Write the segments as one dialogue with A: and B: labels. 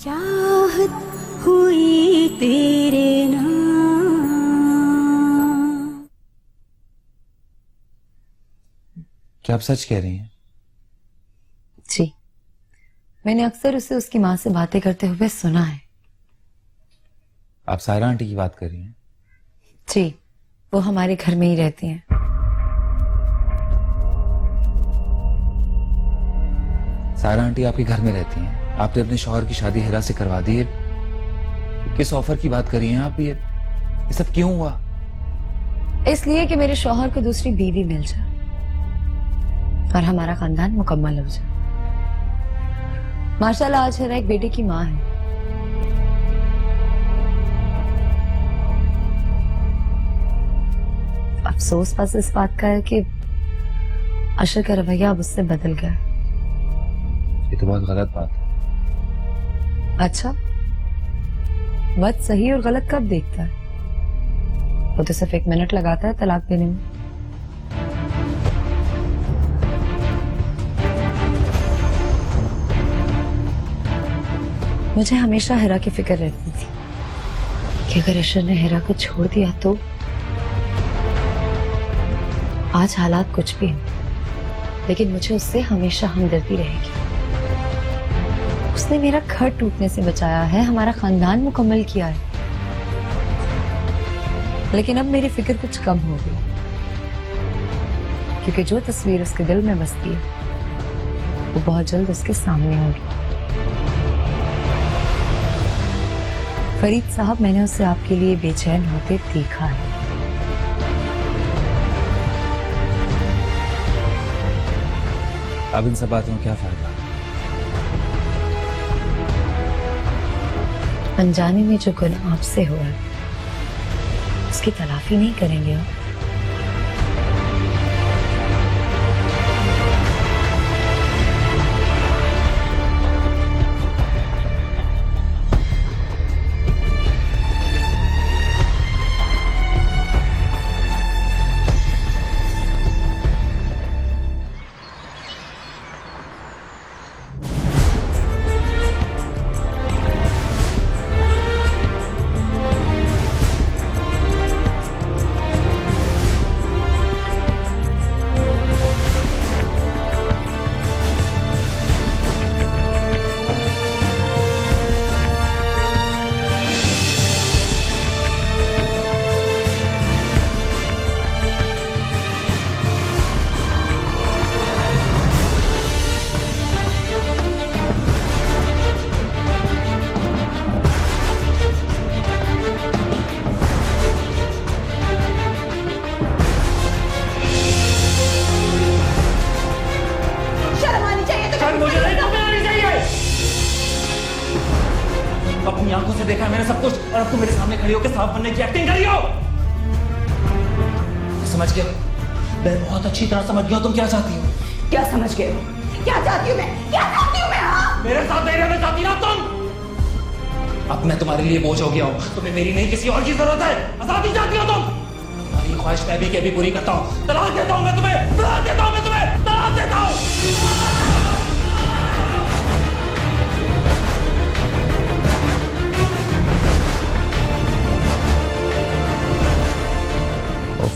A: चाहत हुई तेरे नाम।
B: क्या आप सच कह रही हैं?
C: जी, मैंने अक्सर उसे उसकी माँ से बातें करते हुए सुना है।
B: आप सायरा आंटी की बात कर रही हैं?
C: जी, वो हमारे घर में ही रहती हैं।
B: सायरा आंटी आपके घर में रहती हैं? आपने अपने शौहर की शादी हिरा से करवा दी है? किस ऑफर की बात कर रही हैं आप? ये सब क्यों हुआ?
C: इसलिए कि मेरे शौहर को दूसरी बीवी मिल जाए और हमारा खानदान मुकम्मल हो जाए। माशाल्लाह आज हिरा एक बेटे की माँ है। अफसोस बस इस बात का है कि अशर का रवैया अब उससे बदल गया।
B: ये तो बहुत गलत बात है।
C: अच्छा, वक्त सही और गलत कब देखता है? वो तो सिर्फ 1 मिनट लगाता है तलाक देने में। मुझे हमेशा हिरा की फिक्र रहती थी कि अगर अशर ने हिरा को छोड़ दिया तो आज हालात कुछ भी हैं, लेकिन मुझे उससे हमेशा हमदर्दी रहेगी। उसने मेरा घर टूटने से बचाया है, हमारा खानदान मुकम्मल किया है। लेकिन अब मेरी फिक्र कुछ कम हो गई, क्योंकि जो तस्वीर उसके दिल में बसती है वो बहुत जल्द उसके सामने होगी। फरीद साहब, मैंने उसे आपके लिए बेचैन होते देखा है।
B: अब इन सब बातों में क्या फायदा?
C: अनजाने में जो गुनाह आपसे हुआ है उसकी तलाफी नहीं करेंगे आप।
B: अपनी आंखों से देखा है मैंने सब कुछ, और अब तुम मेरे सामने खड़ी होकर साफ बनने की एक्टिंग कर रही हो। समझ गया, मैं बहुत अच्छी तरह समझ गया तुम क्या चाहती हो।
A: क्या समझ गए हो? क्या चाहती हूँ मैं? क्या चाहती हूँ मैं? हाँ,
B: मेरे साथ नहीं रहना चाहती ना तुम? अब मैं तुम्हारे लिए बोझ हो गया हूँ, तुम्हें मेरी नहीं किसी और की जरूरत है। आजादी चाहती हो तुम? तुम्हारी ख्वाहिश मैं भी के भी पूरी करता हूँ। तलाक देता हूँ मैं तुम्हें, तलाक देता हूँ मैं तुम्हें, तलाक देता हूँ।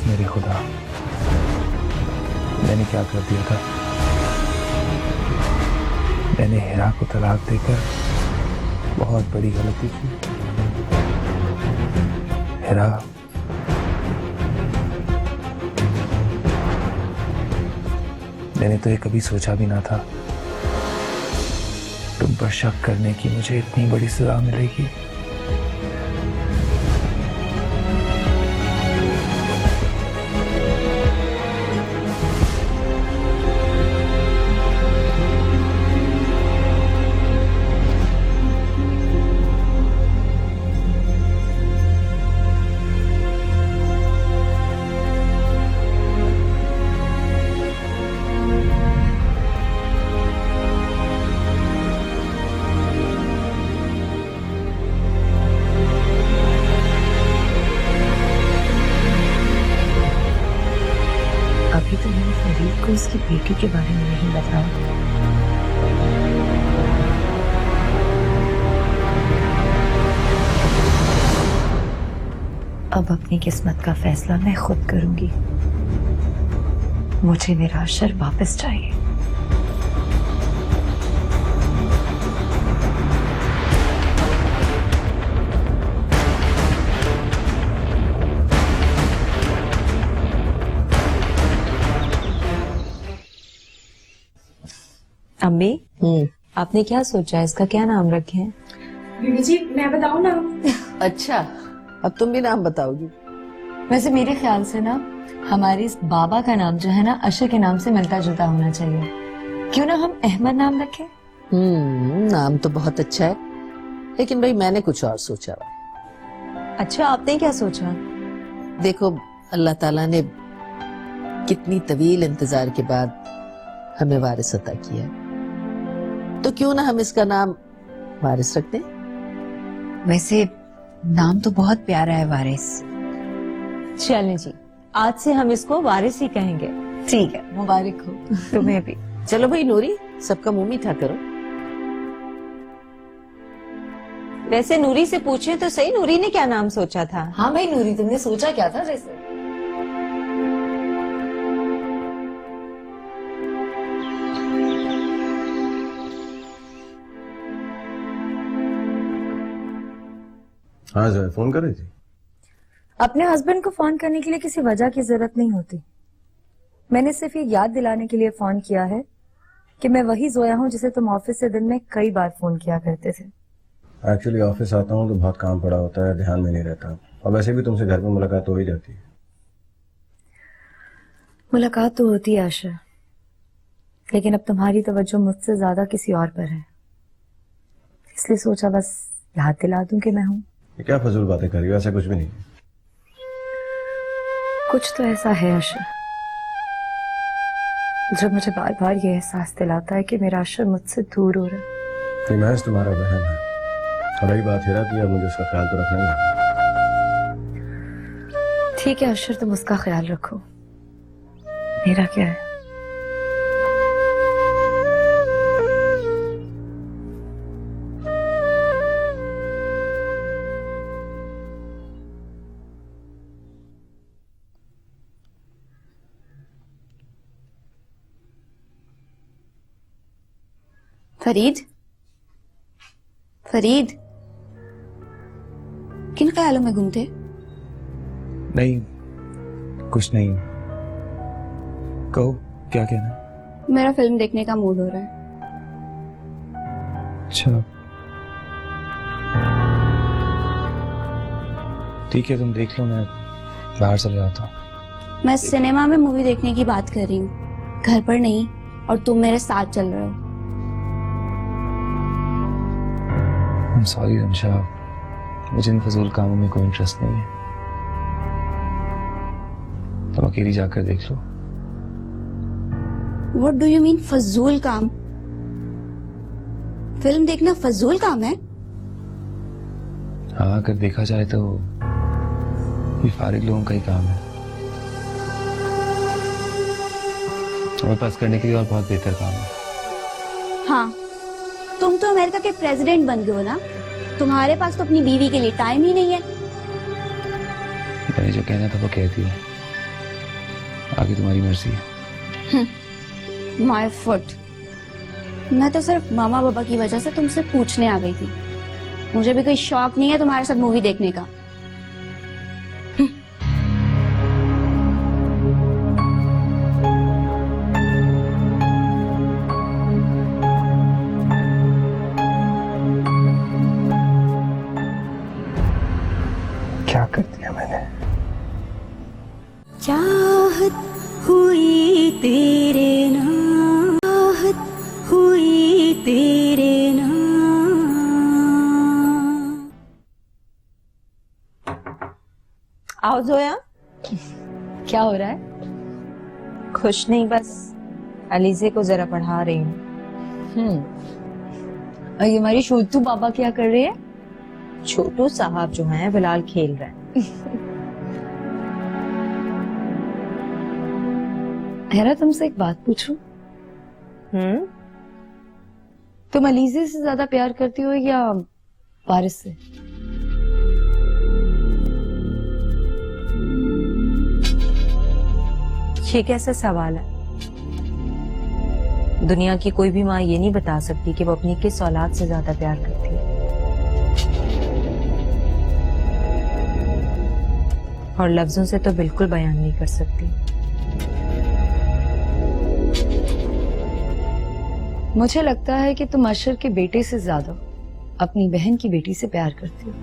B: मेरी खुदा, मैंने क्या कर दिया था? मैंने हिरा को तलाक देकर बहुत बड़ी गलती की। हिरा, मैंने तो ये कभी सोचा भी ना था तुम पर शक करने की मुझे इतनी बड़ी सजा मिलेगी।
C: अभी तो मैंने फरीद को उसकी बेटी के बारे में नहीं बताया। अब अपनी किस्मत का फैसला मैं खुद करूंगी। मुझे मेरा अशर वापस चाहिए। अम्मी, आपने क्या सोचा है, इसका क्या नाम रखे हैं?
A: बीबी जी मैं बताऊं ना।
D: अच्छा, अब तुम भी नाम बताओगी?
C: वैसे मेरे ख्याल से ना हमारे इस बाबा का नाम जो है ना अशर के नाम से मिलता जुलता होना चाहिए। क्यों ना हम अहमद नाम रखें?
D: नाम तो बहुत अच्छा है, लेकिन भाई मैंने कुछ और सोचा हुआ।
C: अच्छा, आपने क्या सोचा?
D: देखो, अल्लाह ताला ने कितनी तवील इंतजार के बाद हमें वारिस अता किया है, तो क्यों ना हम इसका नाम वारिस रख दें।
C: वैसे नाम तो बहुत प्यारा है, वारिस। चलें जी, आज से हम इसको वारिस ही कहेंगे। ठीक है, मुबारक हो तुम्हें भी।
D: चलो भाई नूरी, सबका मुंह मीठा करो।
E: वैसे नूरी से पूछे तो सही, नूरी ने क्या नाम सोचा था?
C: हाँ भाई नूरी, तुमने सोचा क्या था वैसे?
F: हाँ जो फोन कर रही थी।
G: अपने हस्बैंड को फोन करने के लिए किसी वजह की जरूरत नहीं होती। मैंने सिर्फ ये याद दिलाने के लिए फोन किया है कि मैं वही जोया हूँ जिसे तुम ऑफिस से दिन में कई बार फोन किया करते थे।
F: एक्चुअली ऑफिस आता हूँ तो बहुत काम पड़ा होता है, ध्यान में नहीं रहता। और वैसे भी तुमसे घर पे मुलाकात हो ही जाती है।
G: मुलाकात तो होती है आशा, लेकिन अब तुम्हारी तवज्जो मुझसे ज्यादा किसी और पर है, इसलिए सोचा बस याद दिला दूं कि मैं हूँ।
F: ये क्या फजूल बातें कर रही हो, ऐसा कुछ भी नहीं है।
G: कुछ तो ऐसा है आशा जो मुझे बार बार ये एहसास दिलाता है कि मेरा अशर मुझसे दूर हो रहा है।
F: ये महज तुम्हारा वहम है। और रही बात हीरा की, अब मुझे उसका ख्याल तो रखना ही है।
G: ठीक है अशर, तुम उसका ख्याल रखो, मेरा क्या है।
H: फरीद, फरीद, किन ख्यालों में घूमते?
I: नहीं, कुछ नहीं। कहो, क्या कहना?
H: मेरा फिल्म देखने का मूड हो रहा है।
I: अच्छा, ठीक है, तुम देख लो, मैं बाहर चले जाता हूँ।
H: मैं सिनेमा में मूवी देखने की बात कर रही हूँ, घर पर नहीं। और तुम मेरे साथ चल रहे हो।
I: सॉरी रमशा, मुझे इन फजूल कामों में कोई इंटरेस्ट नहीं है। तुम अकेली जाकर देख लो।
H: What do you mean फजूल काम? फिल्म देखना फजूल काम है?
I: हाँ, अगर देखा जाए तो ये फारिग लोगों का ही काम है। हमारे पास करने के लिए और बहुत बेहतर काम है।
H: हाँ, तुम तो अमेरिका के प्रेसिडेंट बन गए हो ना, तुम्हारे पास तो अपनी बीवी के लिए टाइम ही नहीं है।
I: मैंने जो कहना था वो कह दिया, आगे तुम्हारी मर्जी है।
H: My foot. मैं तो सिर्फ मामा बाबा की वजह से तुमसे पूछने आ गई थी। मुझे भी कोई शौक नहीं है तुम्हारे साथ मूवी देखने का।
I: क्या कर दिया मैंने?
H: चाहत हुई तेरे नाम, चाहत हुई तेरे नाम।
E: आओ जोया।
C: क्या हो रहा है?
E: खुश नहीं, बस अलीजे को जरा पढ़ा रही हूँ।
C: और ये हमारी छोटू बाबा क्या कर रहे हैं?
E: छोटू साहब जो हैं फिलहाल खेल रहे हैं।
G: हेरा, तुमसे एक बात पूछूं? तुम अलीजे से ज्यादा प्यार करती हो या वारिस से?
C: ये कैसा सवाल है? दुनिया की कोई भी माँ ये नहीं बता सकती कि वो अपनी किस औलाद से ज्यादा प्यार करती है, और लफ्जों से तो बिल्कुल बयान नहीं कर सकती।
G: मुझे लगता है कि तुम अशर के बेटे से ज्यादा अपनी बहन की बेटी से प्यार करती हो।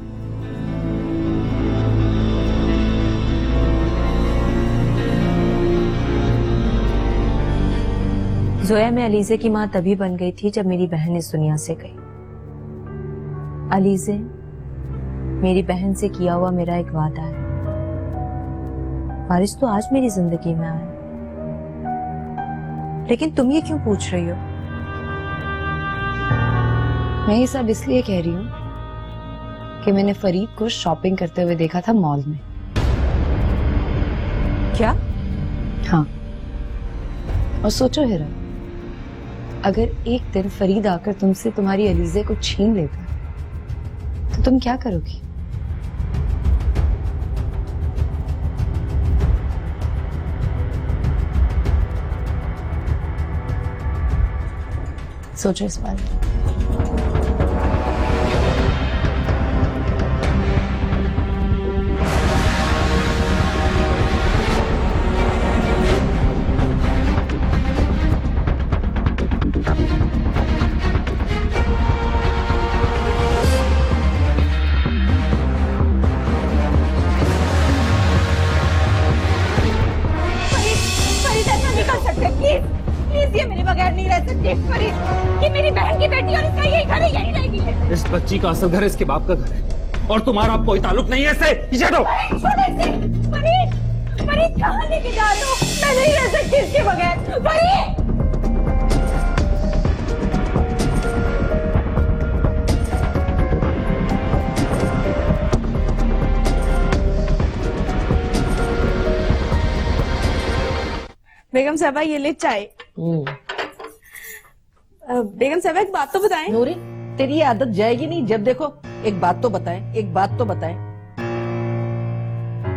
C: जोया में अलीजे की माँ तभी बन गई थी जब मेरी बहन इस दुनिया से गई। अलीजे मेरी बहन से किया हुआ मेरा एक वादा है। वारिस तो आज मेरी जिंदगी में आया, लेकिन तुम ये क्यों पूछ रही हो?
G: मैं ये सब इसलिए कह रही हूँ कि मैंने फरीद को शॉपिंग करते हुए देखा था मॉल में।
C: क्या?
G: हाँ, और सोचो हिरा, अगर एक दिन फरीद आकर तुमसे तुम्हारी अलीजे को छीन लेता तो तुम क्या करोगी? सोचो इस बारे में।
A: फरीद ऐसा नहीं कर सकते, प्लीज प्लीज, ये मेरे बगैर नहीं रह सकती। फरीद, ये मेरी बहन की बेटी और इसका यही घर है, यही रहेगी।
B: इस बच्ची का असल घर इसके बाप का घर है और तुम्हारा कोई ताल्लुक नहीं है इससे। पीछे हटो।
A: फरीद, फरीद कहाँ लेके जा रहे हो? मैं नहीं रह सकती इसके बगैर। फरीद,
E: बेगम साहबा ये ले चाय। बेगम साहबा एक बात तो बताएं।
D: नूरी, तेरी ये आदत जाएगी नहीं, जब देखो एक बात तो बताएं, एक बात तो बताएं।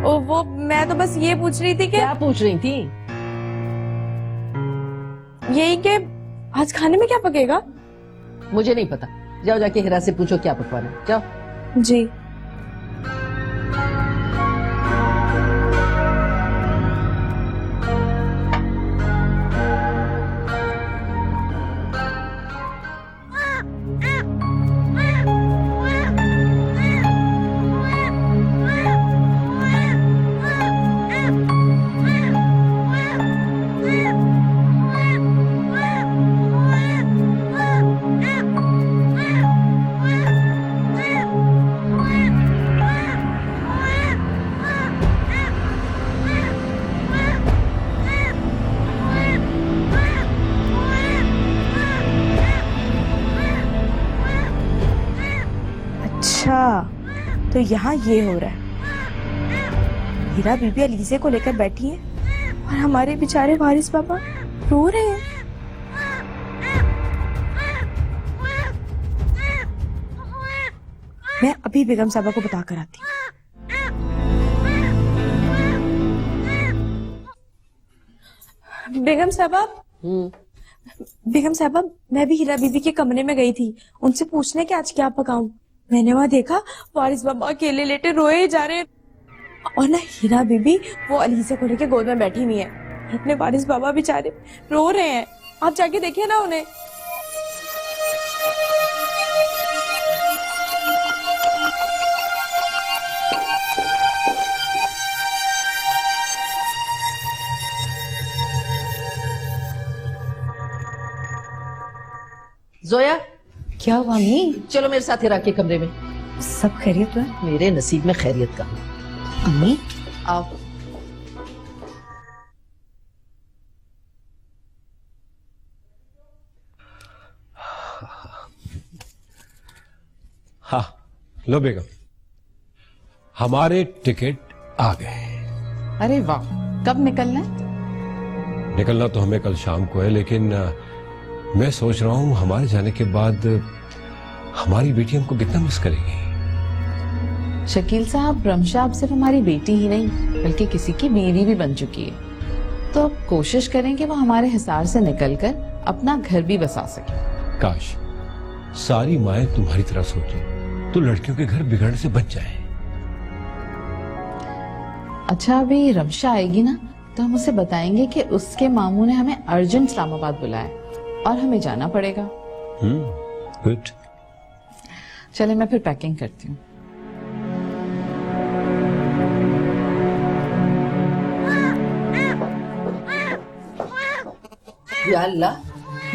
E: ओ वो मैं तो बस ये पूछ रही थी कि
D: क्या पूछ रही थी?
E: यही कि आज खाने में क्या पकेगा?
D: मुझे नहीं पता, जाओ जाके हिरा से पूछो क्या पकवाना है, जाओ।
E: जी। अच्छा, तो यहाँ ये हो रहा है। हीरा बीबी अलीजे को लेकर बैठी है और हमारे बेचारे वारिस बाबा रो रहे हैं। मैं अभी बेगम साहबा को बता कर आती हूँ। बेगम साहबा, बेगम साहबा, मैं भी हीरा बीबी के कमरे में गई थी उनसे पूछने कि आज क्या पकाऊं। मैंने वहां देखा वारिस बाबा अकेले लेटे रोए ही जा रहे हैं, और ना हीरा बीबी वो अलीजा को लेके गोद में बैठी हुई है। अपने वारिस बाबा बेचारे रो रहे हैं, आप जाके देखिए ना उन्हें।
D: जोया,
G: क्या हुआ अम्मी?
D: चलो मेरे साथ हिरा के कमरे में।
G: सब खैरियत है?
D: मेरे नसीब में खैरियत का।
G: अम्मी
D: आओ।
J: हाँ, लो बेगम, हमारे टिकट आ गए।
K: अरे वाह, कब निकलना है?
J: निकलना तो हमें कल शाम को है, लेकिन मैं सोच रहा हूँ हमारे जाने के बाद हमारी बेटी हमको कितना मिस करेगी।
K: शकील साहब, रमशा अब सिर्फ हमारी बेटी ही नहीं बल्कि किसी की बीवी भी बन चुकी है। तो अब कोशिश करें कि वो हमारे हिसार से निकलकर अपना घर भी बसा सके।
J: काश सारी माएं तुम्हारी तरह सोचें तो लड़कियों के घर बिगड़ने से बच जाए।
K: अच्छा, अभी रमशा आएगी ना, तो हम उसे बताएंगे कि उसके मामू ने हमें अर्जेंट इस्लामाबाद बुलाया और हमें जाना पड़ेगा।
J: गुड।
K: चले, मैं फिर पैकिंग करती हूँ।
D: या अल्लाह,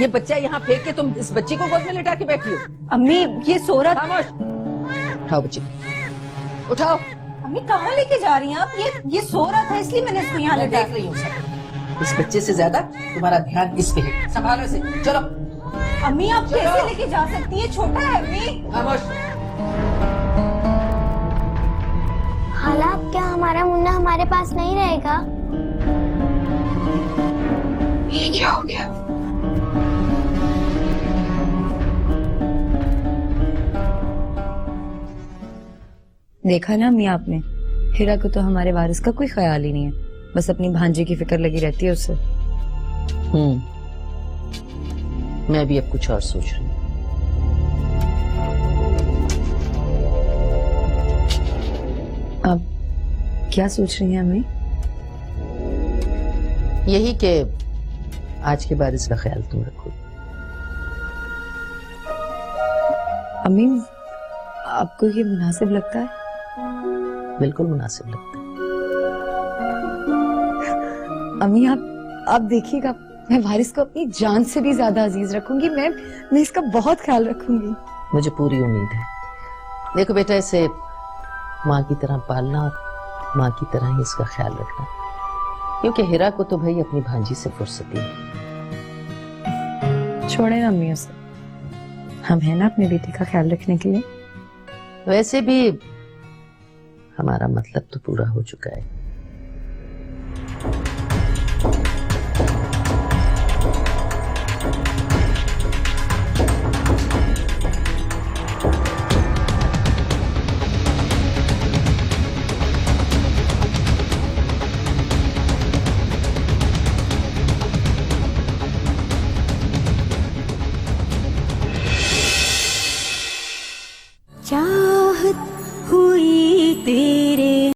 D: ये बच्चा यहाँ फेंक के तुम इस बच्ची को गोद में लिटा के बैठी हो।
A: अम्मी ये सो रहा था।
D: खामोश। उठाओ बच्ची, उठाओ।
A: अम्मी कहाँ लेके जा रही हैं आप? ये सो रहा था इसलिए मैंने इसको यहाँ
D: मैं
A: लेटा
D: देख रही हूँ सब। इस बच्चे से ज्यादा तुम्हारा ध्यान इस पे है। संभालो इसे, चलो।
A: अम्मी आप कैसे लेके जा सकती है? छोटा है अम्मी।
D: खामोश।
L: खाला, क्या हमारा मुन्ना हमारे पास नहीं रहेगा?
A: ये क्या हो गया?
G: देखा ना अम्मी आपने, हिरा को तो हमारे वारिस का कोई ख्याल ही नहीं है, बस अपनी भांजे की फिक्र लगी रहती है उससे।
D: मैं भी अब कुछ और सोच रही हूँ।
G: अब क्या सोच रही हैं अम्मी?
D: यही कि आज के बाद इसका ख्याल तुम रखो।
G: अम्मी आपको ये मुनासिब लगता है?
D: बिल्कुल मुनासिब लगता है।
G: अम्मी आप देखिएगा, मैं वारिस को अपनी जान से भी ज्यादा अजीज रखूंगी। मैं इसका बहुत ख्याल रखूंगी।
D: मुझे पूरी उम्मीद है। देखो बेटा, इसे माँ की तरह पालना और माँ की तरह ही इसका ख्याल रखना, क्योंकि हिरा को तो भाई अपनी भांजी से फुर्सत ही है।
G: छोड़े ना अम्मी उसे, हम हैं ना अपनी बेटी का ख्याल रखने के लिए।
D: वैसे भी हमारा मतलब तो पूरा हो चुका है।